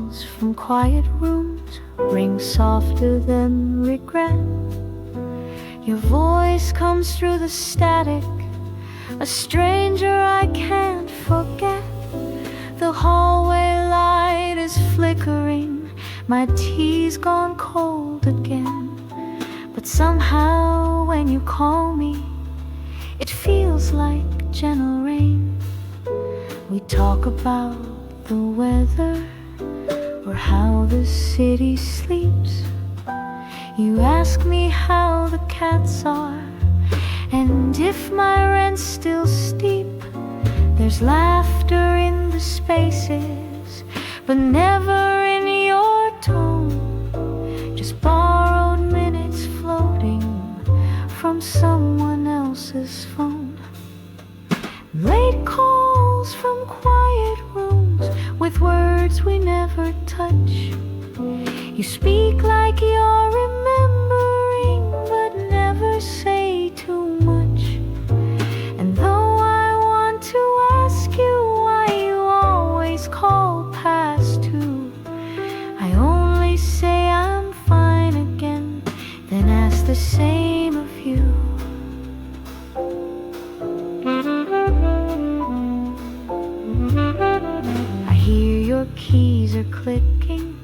calls from quiet rooms ring softer than regret. Your voice comes through the static, a stranger I can't forget. The hallway light is flickering, my tea's gone cold again. But somehow when you call me, it feels like gentle rain. We talk about the weather or how the city sleeps. You ask me how the cats are and if my rent's still steep. There's laughter in the spaces, but never in your tone. Just borrowed minutes floating from someone else's phone. Late calls from quiet rooms with words we never touch. You speak like you're remembering, but never say too much. And though I want to ask you why you always call past 2, I only say I'm fine again, then ask the same of you. I hear your keys are clicking,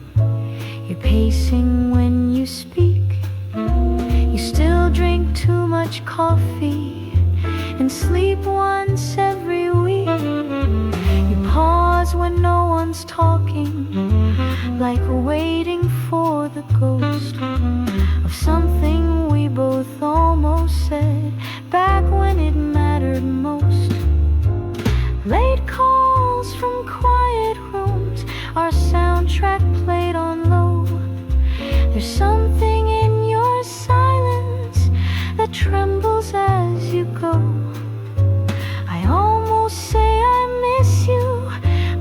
you're pacing when you speak. You still drink too much coffee and sleep once every week. You pause when no one's talking, like waiting for the ghost of something we both almost said back when it mattered most. Late calls from quiet rooms, our soundtrack played on low. There's something in your silence that trembles as you go. I almost say I miss you,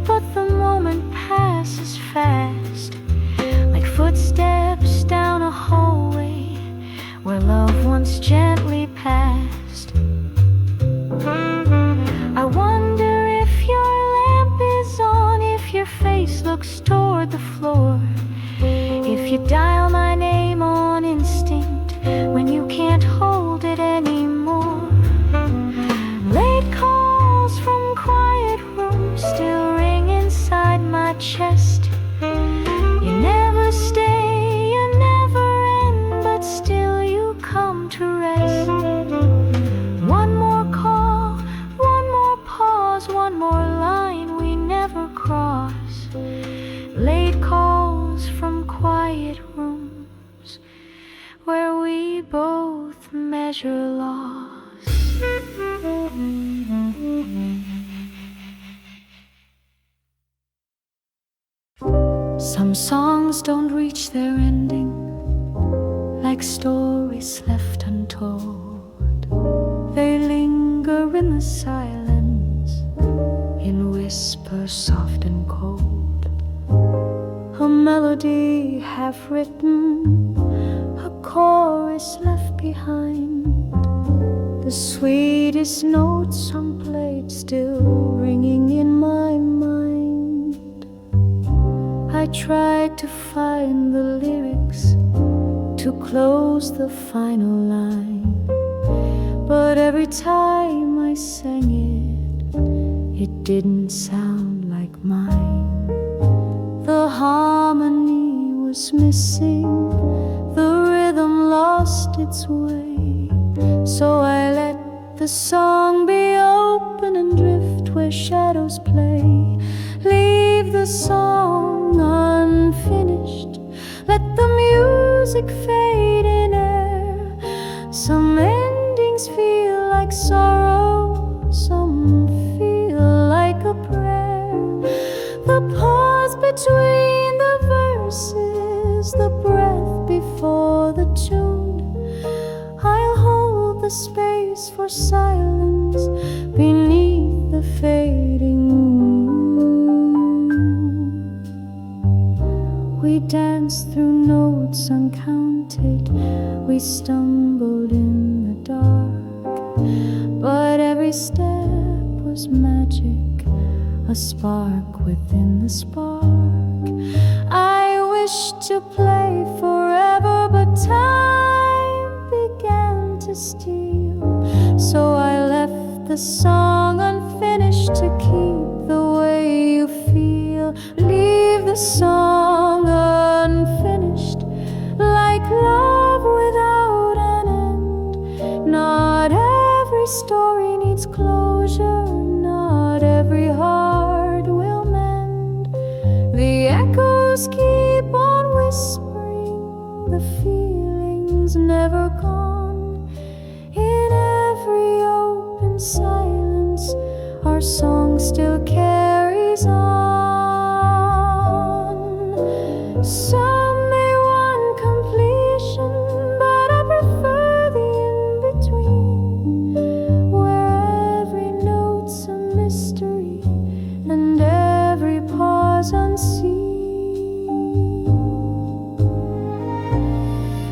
but the moment passes fast, like footsteps down a hallway where love once gently passed. I wonder if your lamp is on, if your face looks toward the floor, if you dial my name on instinct when you can't hold it anymore. Late calls from quiet rooms still ring inside my chest. You never stay, you never end, but still you come to rest. One more call, one more pause, one more line we never cross. Late calls from quiet rooms where we both measure loss. Some songs don't reach their ending, like stories left untold. They linger in the silence, in whispers soft and cold. A melody half written, a chorus left behind. The sweetest notes unplayed still ringing in my mind. I tried to find the lyrics to close the final line, but every time I sang it didn't sound like mine. The harmony was missing, the rhythm lost its way. So I let the song be open and drift where shadows play. Leave the song unfinished, let the music fade in air. Some endings feel like sorrow, some feel like a prayer. The pause between the verses, the breath before the tune. I'll hold the space for silence beneath the fading moon. We danced through notes uncounted, we stumbled in the dark, but every step was magic, a spark within the spark. to play forever, but time began to steal. So I left the song unfinished to keep the way you feel. Leave the song unfinished, like love without an end. Not every story needs closure, not every heart will mend. The echoes keep on whispering, the feelings never gone. In every open silence, our song still carries on. Some may want completion, but I prefer the in-between, where every note's a mystery and every pause unseen.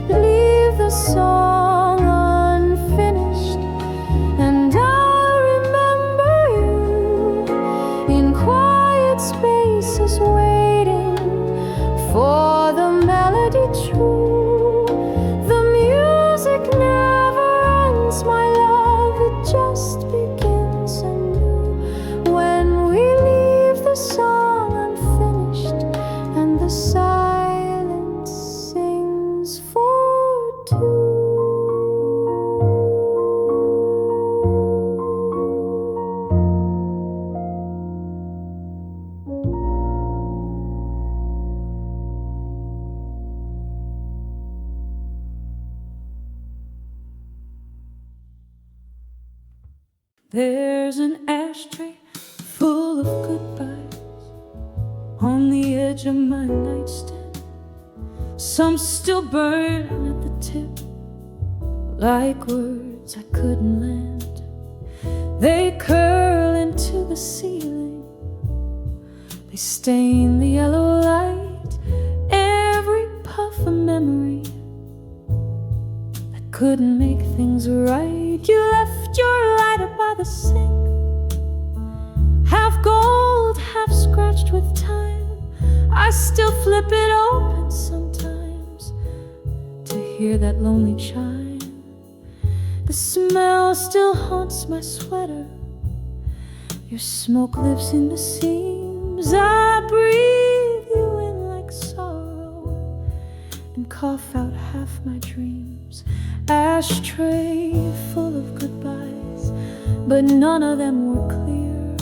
Leave the song unfinished, and I'll remember you in quiet spaces, waiting for the melody true. The music never ends, my love, it just begins anew. When we leave the song unfinished, and the silence sings for two. There's an ashtray full of goodbyes on the edge of my nightstand. Some still burn at the tip, like words I couldn't land. They curl into the ceiling, they stain the yellow light. Every puff a memory that couldn't make things right. You left your lighter by the sink, half gold, half scratched with time. I still flip it open sometimes to hear that lonely chime. The smell still haunts my sweater, your smoke lives in the seams. I breathe you in like sorrow and cough out half my dreams. Ashtray full of goodbyes, but none of them were clear.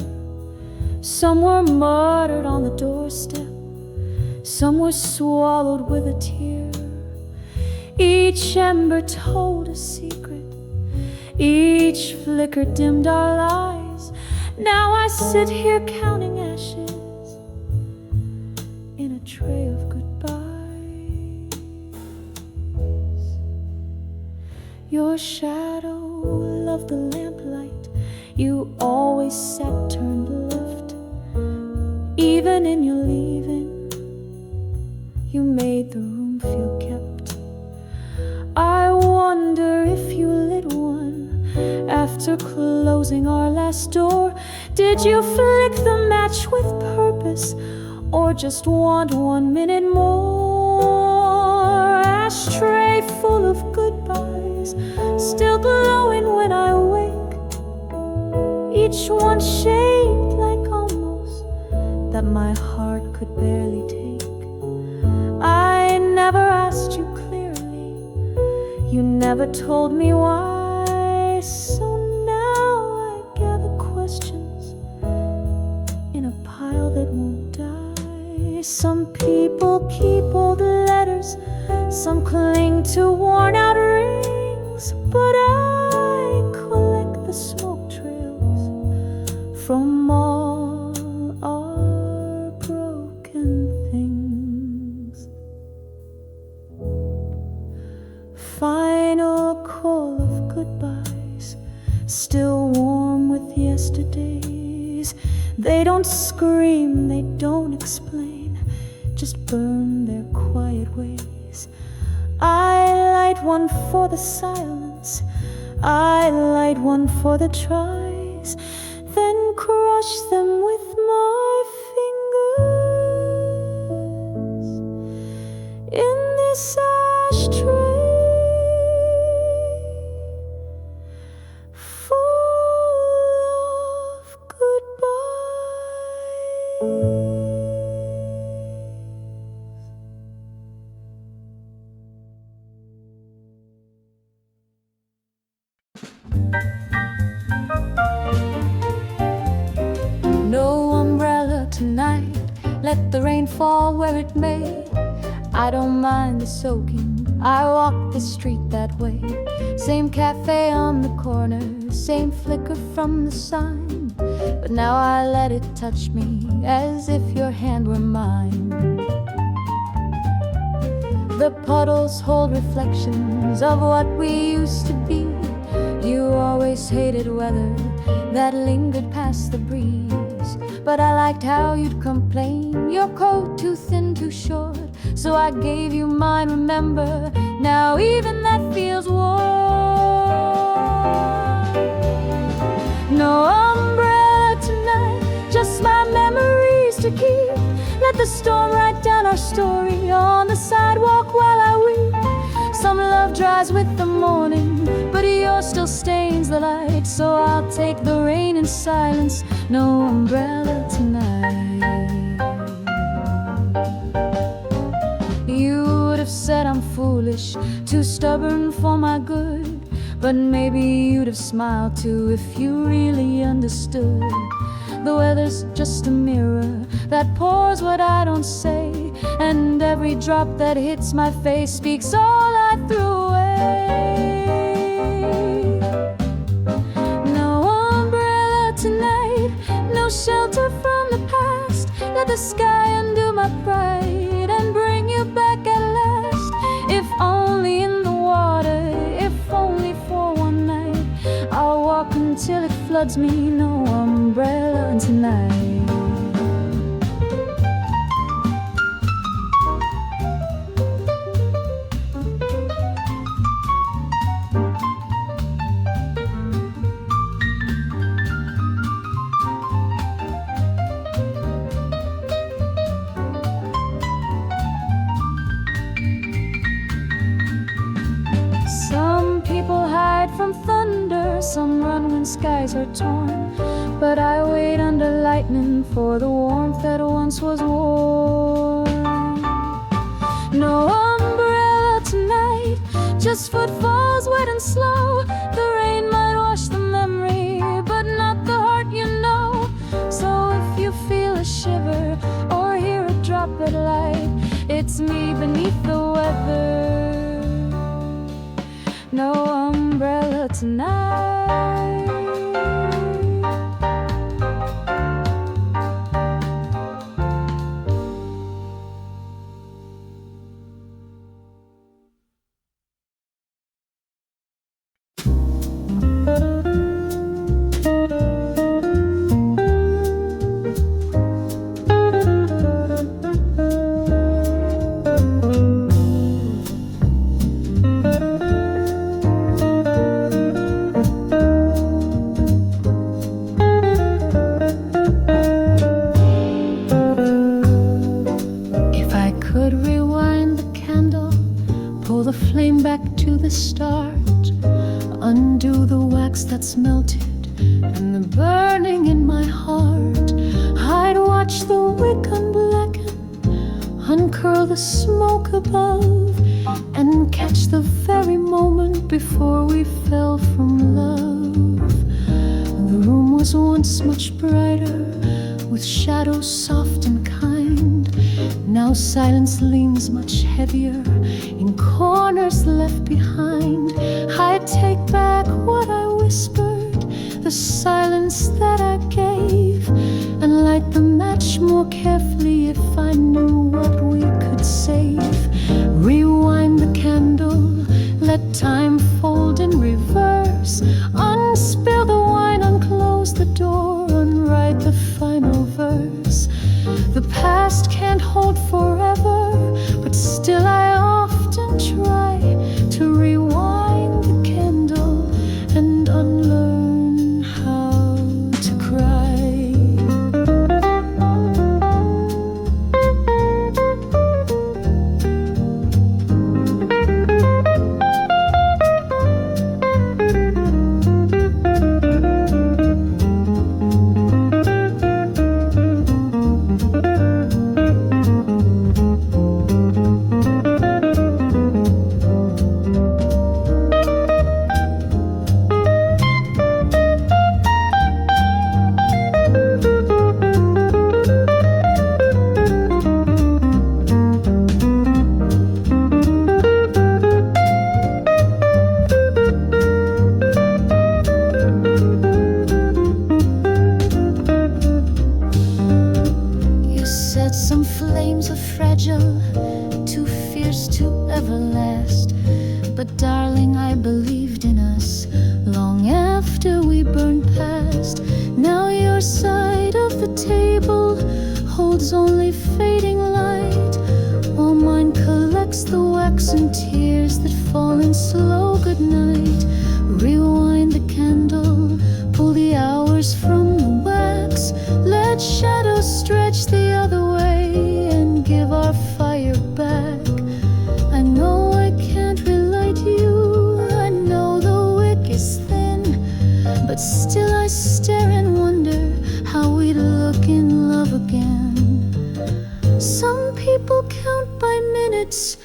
Some were muttered on the doorstep, some were swallowed with a tear. Each ember told a secret, each flicker dimmed our lives. Now I sit here counting ashes in a tray of goodbyes. Your shadow loved the lamplight, you always sat turned left. Even in your leaving, you made the room feel kept. I wonder if you lit one after closing our last door. Did you flick the match with purpose, or just want 1 minute more? Ashtray full of goodbyes, still glowing when I wake, each one shaped like almost that my heart could barely take. I never asked you clearly, you never told me why. So now I gather questions in a pile that won't die. Some people keep old letters, some cling to worn out rings, but I collect the smoke trails from all our broken things. Final call of goodbyes, still warm with yesterdays. They don't scream, they don't explain, just burn their quiet ways. I light one for the silence, I light one for the tries, then crush them with my fingers in this ashtray full of goodbyes. No umbrella tonight, let the rain fall where it may. I don't mind the soaking, I walk the street that way. Same cafe on the corner, same flicker from the sign, but now I let it touch me as if your hand were mine. The puddles hold reflections of what we used to be. You always hated weather that lingered past the breeze, but I liked how you'd complain, your coat too thin, too short, so I gave you mine, remember, now even that feels warm. No umbrella tonight, just my memories to keep. Let the storm write down our story on the sidewalk while I weep. Some love dries with the morning, but yours still stains the light, so I'll take the rain in silence. No umbrella tonight. You would have said I'm foolish, too stubborn for my good, but maybe you'd have smiled too if you really understood. The weather's just a mirror that pours what I don't say, and every drop that hits my face speaks all I threw away. No umbrella tonight, no shelter from the past. Let the sky undo my pride and bring you back at last. If only in the water, if only for one night, I'll walk until it floods me. No umbrella tonight. Some people hide from thunder, some run when skies are torn, but I wait under lightning for the warmth that once was warm. No umbrella tonight, just footfalls wet and slow. The rain might wash the memory, but not the heart, you know. So if you feel a shiver or hear a drop at light, it's me beneath the weather. No umbrella tonight. Pull the flame back to the start, undo the wax that's melted and the burning in my heart. I'd watch the wick unblacken, uncurl the smoke above, and catch the very moment before we fell from love. The room was once much brighter, with shadows soft and kind. Now silence leans much heavier in corners left behind. I'd take back what I whispered, the silence that I gave, and light the match more carefully if I knew what we could save. Rewind the candle, let time fold in reverse. Unspill the wine, unclose the door, unwrite the final verse. The past can't hold forever, but still I often try to rewind the candle and unlearn how to cry. too fierce to ever last. But darling, I believed in us long after we burned past. Now your side of the table holds only fading light, while mine collects the wax and tears that fall in slow goodnight. Rewind the candle, pull the hours from the wax, let shadows stretch the other way and give our fire back. I know I can't relight you, I know the wick is thin, but still I stare and wonder how we'd look in love again. Some people count by minutes,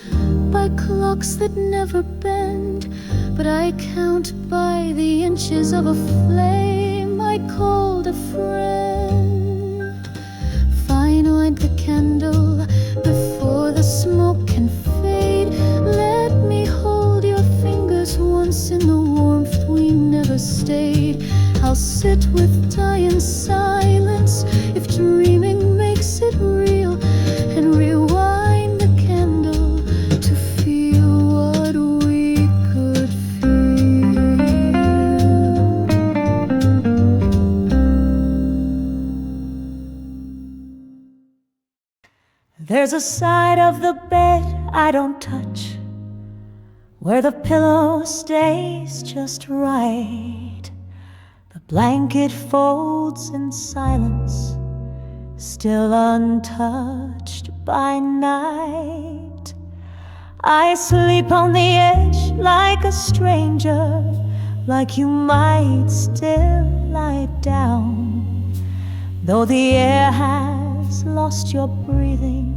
by clocks that never bend, but I count by the inches of a flame I called a friend. Fine, light the candle before the smoke can fade. Let me hold your fingers once in the warmth we never stayed. I'll sit with time in silence if dreaming makes it real, and rewind the candle to feel what we could feel. There's a side of the bed I don't touch, where the pillow stays just right. The blanket folds in silence, still untouched by night. I sleep on the edge like a stranger, like you might still lie down, though the air has lost your breathing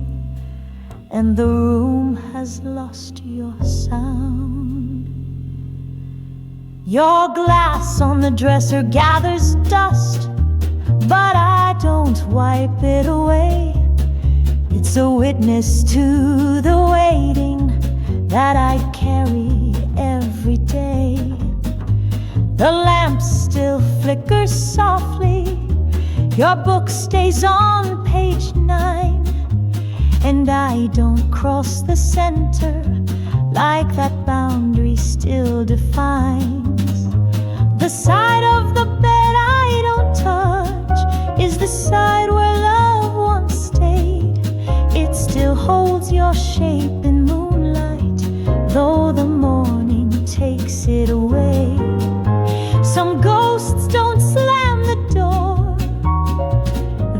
and the room has lost your sound. Your glass on the dresser gathers dust, but I don't wipe it away. It's a witness to the waiting that I carry every day. The lamp still flickers softly, your book stays on page 9, and I don't cross the center like that boundary still defines. The side of the bed I don't touch is the side where love once stayed. It still holds your shape in moonlight, though the morning takes it away. Some ghosts don't slam the door,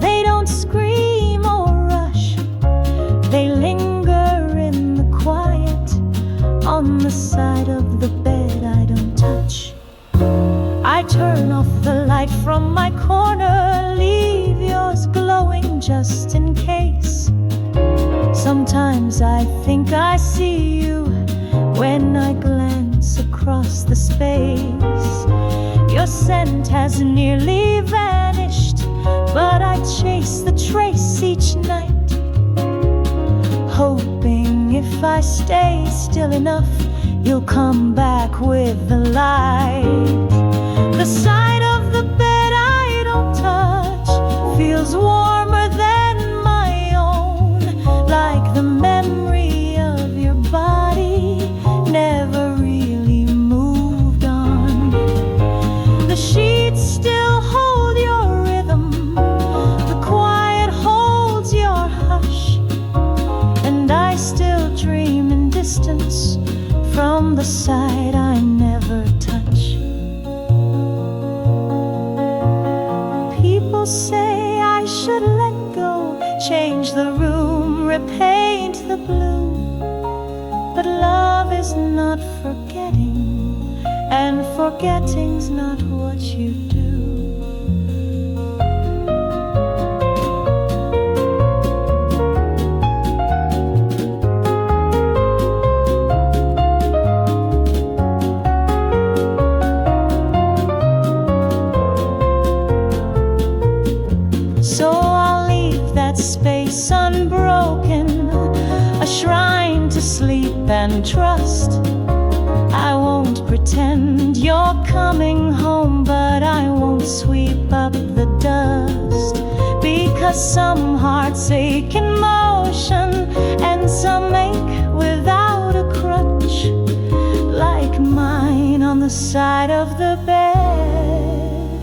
they don't scream or rush, they linger in the quiet on the side of the bed I don't touch. I turn off the light from my corner, leave yours glowing just in case. Sometimes I think I see you when I glance across the space. Your scent has nearly vanished, but I chase the trace each night, hoping if I stay still enough, you'll come back with the light. The side of the bed I don't touch feels warmer than my own, like the memory of your body never really moved on. The sheets still hold your rhythm, the quiet holds your hush, and I still dream in distance from the side I never touch. People say I should let go, change the room, repaint the blue, but love is not forgetting, and forgetting's not what you do. So I'll leave that space unbroken, a shrine to sleep and trust. I won't pretend you're coming home, but I won't sweep up the dust, because some hearts ache in motion and some ache the side of the bed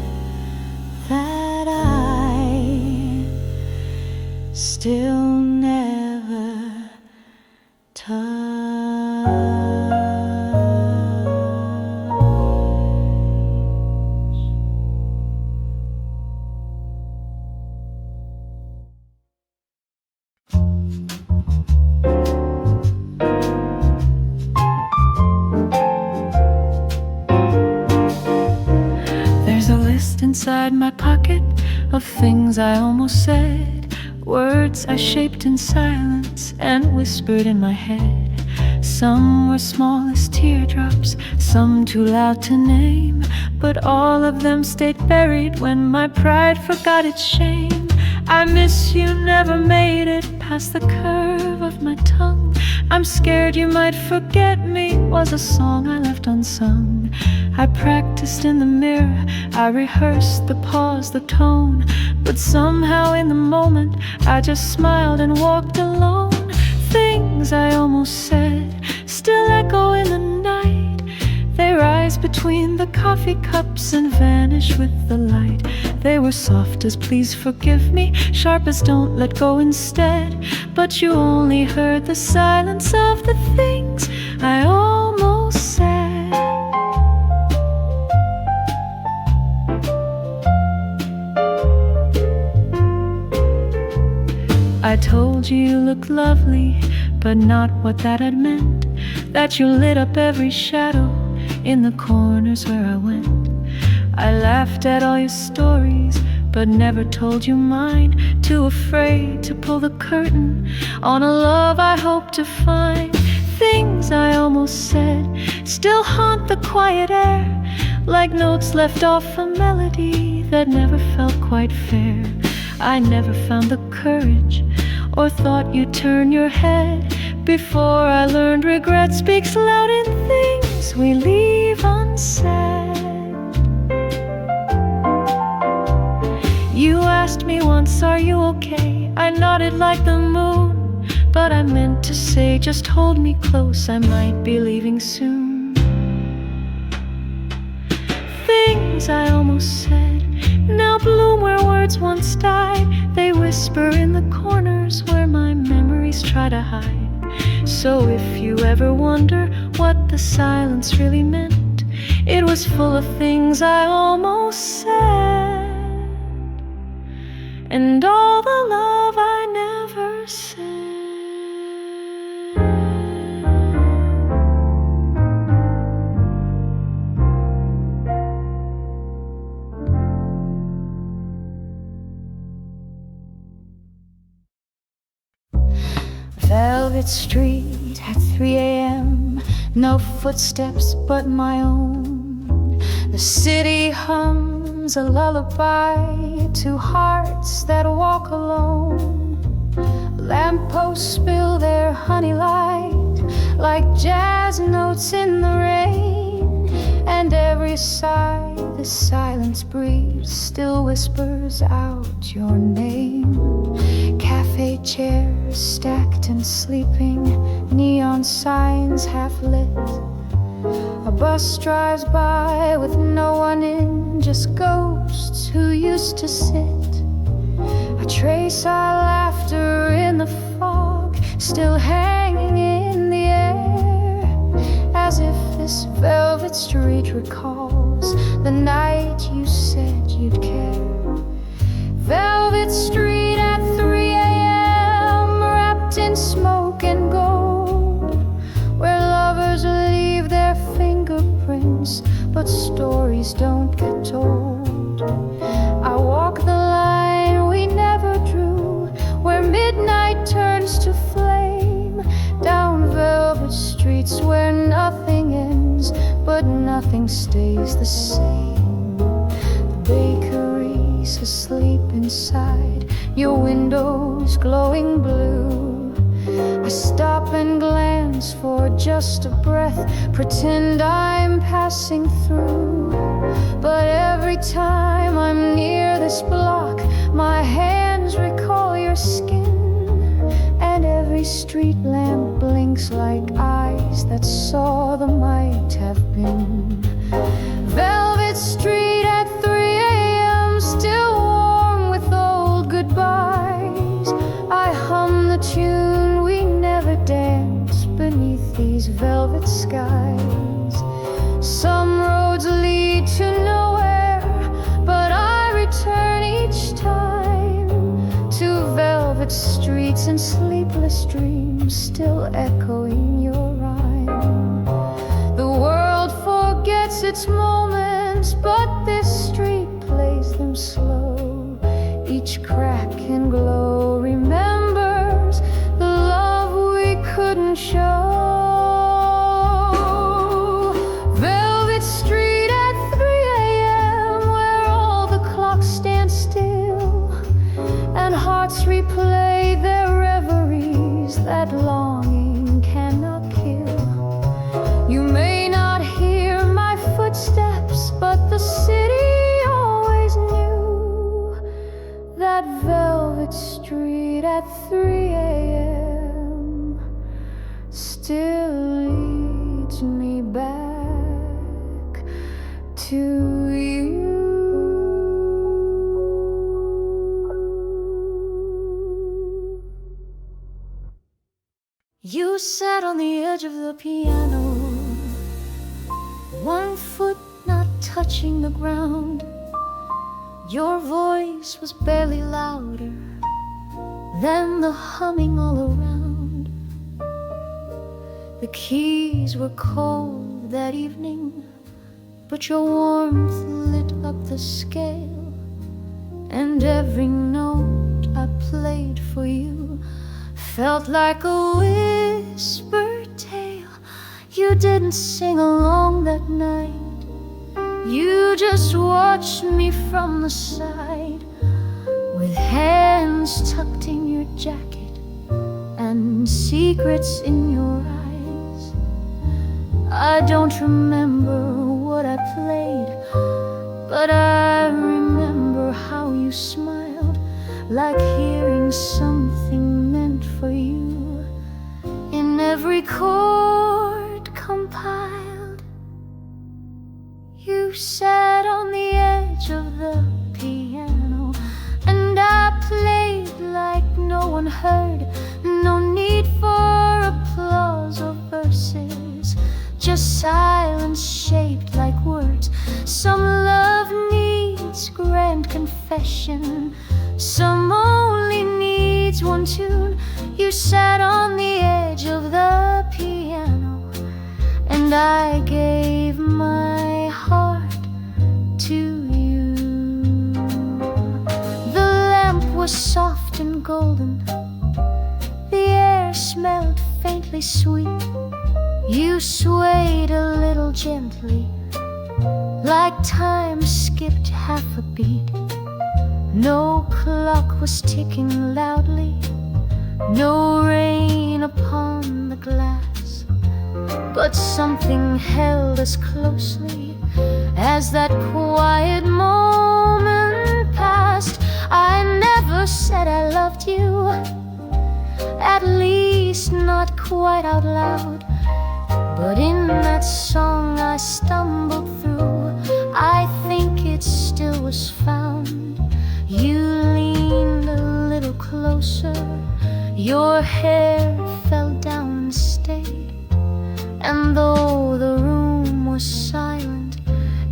that I still never touched. There's a list inside my pocket of things I almost said, words I shaped in silence and whispered in my head. Some were small as teardrops, some too loud to name, but all of them stayed buried when my pride forgot its shame. I miss you never made it past the curve of my tongue. I'm scared you might forget me was a song I left unsung. I practiced in the mirror, I rehearsed the pause, the tone, but somehow in the moment I just smiled and walked alone. Things I almost said still echo in the night. They rise between the coffee cups and vanish with the light. They were soft as please forgive me, sharp as don't let go instead, but you only heard the silence of the things I almost said. I told you you looked lovely, but not what that had meant, that you lit up every shadow in the corners where I went. I laughed at all your stories, but never told you mine, too afraid to pull the curtain on a love I hope to find. Things I almost said still haunt the quiet air, like notes left off a melody that never felt quite fair. I never found the courage or thought you'd turn your head before I learned regret speaks loud in things we leave unsaid. You asked me once, are you okay? I nodded like the moon, but I meant to say, just hold me close, I might be leaving soon. Things I almost said now bloom where words once died. They whisper in the corners where my memories try to hide. So if you ever wonder what the silence really meant, it was full of things I almost said, and all the love I never said. Velvet Street at 3 a.m., no footsteps but my own. The city hums a lullaby to hearts that walk alone. Lampposts spill their honey light like jazz notes in the rain, and every sigh the silence breathes still whispers out your name. Cafe chairs stacked and sleeping, neon signs half lit. A bus drives by with no one in, just ghosts who used to sit. I trace our laughter in the fog, still hanging in the air, as if this velvet street recalls the night you said you'd care. Velvet Street at 3 a.m., wrapped in smoke and gold, where lovers leave their fingerprints, but stories don't get told. I walk the line we never drew, where midnight turns to flame, down velvet streets where nothing ends, but nothing stays the same. The bakery's asleep inside, your windows glowing blue. I stop and glance for just a breath, pretend I'm passing through. But every time I'm near this block, my hands recall your skin, and every street lamp blinks like eyes that saw the might have been. Velvet Street at 3 a.m., still warm with old goodbyes. I hum the tune we never danced beneath these velvet skies. Some roads lead to nowhere, but I return each time to velvet streets and sleepless dreams still echoing your rhyme. The world forgets its moments, but this street plays them slow. Each crack and glow remembers the love we couldn't show. Velvet Street at 3 a.m., where all the clocks stand still and hearts replay their reveries that longing cannot kill. You may not hear my footsteps, but the city always knew that Velvet Street at 3 a.m. still leads me back to you. You sat on the edge of the piano, one foot not touching the ground. Your voice was barely louder than the humming all around. The keys were cold that evening, but your warmth lit up the scale, and every note I played for you felt like a whispered tale. You didn't sing along that night, you just watched me from the side, with hands tucked in your jacket and secrets in your eyes. I don't remember what I played, but I remember how you smiled, like hearing something meant for you in every chord compiled. You sat on the edge of the piano, and I played like no one heard. No need for applause or verses, just silence shaped like words. Some love needs grand confession, some only needs one tune. You sat on the edge of the piano, and I gave my heart to you. The lamp was soft and golden, the air smelled faintly sweet. You swayed a little gently, like time skipped half a beat. No clock was ticking loudly, no rain upon the glass, but something held us closely as that quiet moment passed. I never said I loved you, at least not quite out loud, but in that song I stumbled through, I think it still was found. You leaned a little closer, your hair fell down and stayed, and though the room was silent,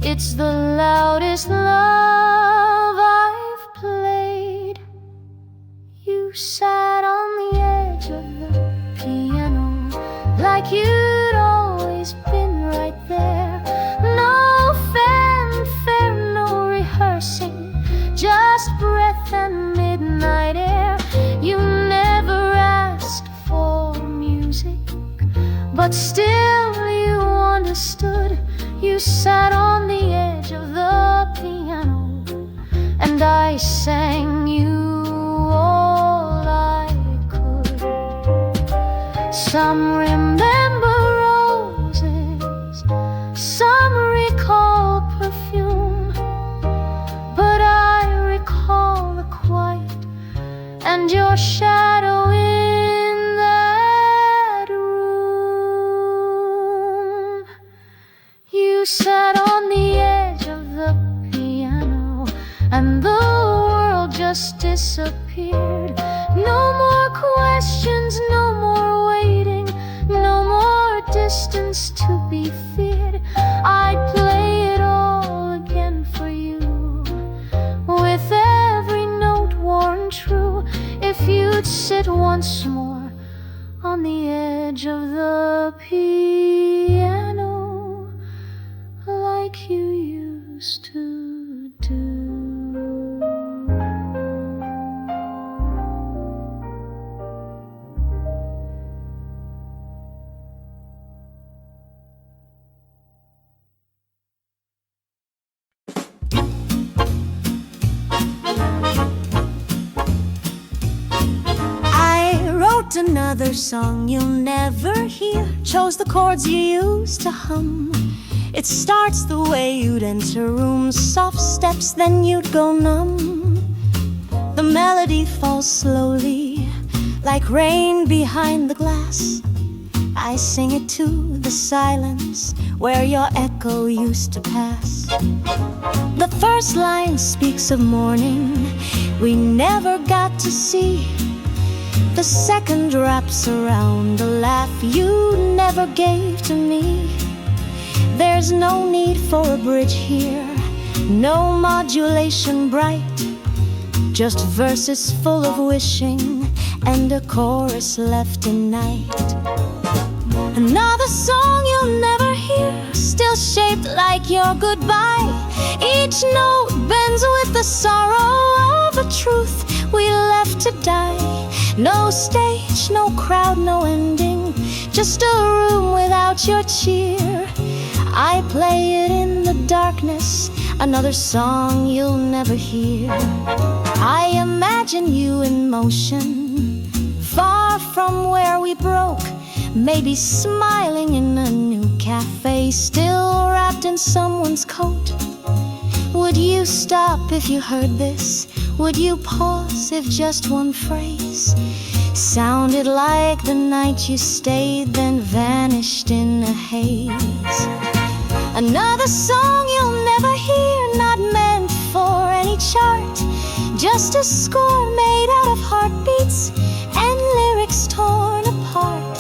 it's the loudest love I've played. You sat on the edge of the piano, like you'd always been right there. No fanfare, no rehearsing, just breath and midnight air. You never asked for music, but still you understood. You sat on the edge of the piano, and I sang you all I could. Some remember roses, some recall perfume, but I recall the quiet and your shadow in the You sat on the edge of the piano, and the world just disappeared. No more questions, no more waiting, no more distance to be feared. I'd play it all again for you, with every note worn true, if you'd sit once more on the edge of the piano, like you used to do. Another song you'll never hear, chose the chords you used to hum. It starts the way you'd enter rooms, soft steps, then you'd go numb. The melody falls slowly, like rain behind the glass. I sing it to the silence where your echo used to pass. The first line speaks of morning we never got to see. The second wraps around the laugh you never gave to me. There's no need for a bridge here, no modulation bright, just verses full of wishing and a chorus left in night. Another song you'll never hear, still shaped like your goodbye. Each note bends with the sorrow of a truth we left to die. No stage, no crowd, no ending, just a room without your cheer. I play it in the darkness, another song you'll never hear. I imagine you in motion, far from where we broke, maybe smiling in a new cafe, still wrapped in someone's coat. Would you stop if you heard this? Would you pause if just one phrase sounded like the night you stayed, then vanished in a haze? Another song you'll never hear, not meant for any chart, just a score made out of heartbeats and lyrics torn apart.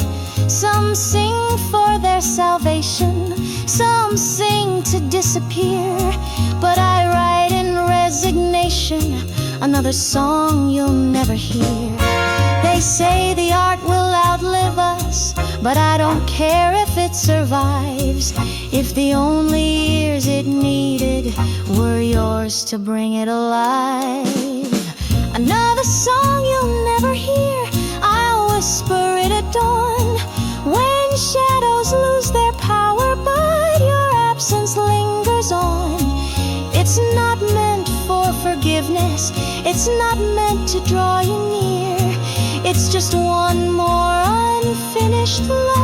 Some sing for their salvation, some sing to disappear, but I write in resignation, another song you'll never hear. They say the art will outlive us, but I don't care if it survives, if the only ears it needed were yours to bring it alive. Another song you'll never hear, I'll whisper it at dawn, when shadows lose their power but your absence lingers on. It's not meant for forgiveness, it's not meant to draw you near, it's just one more unfinished love.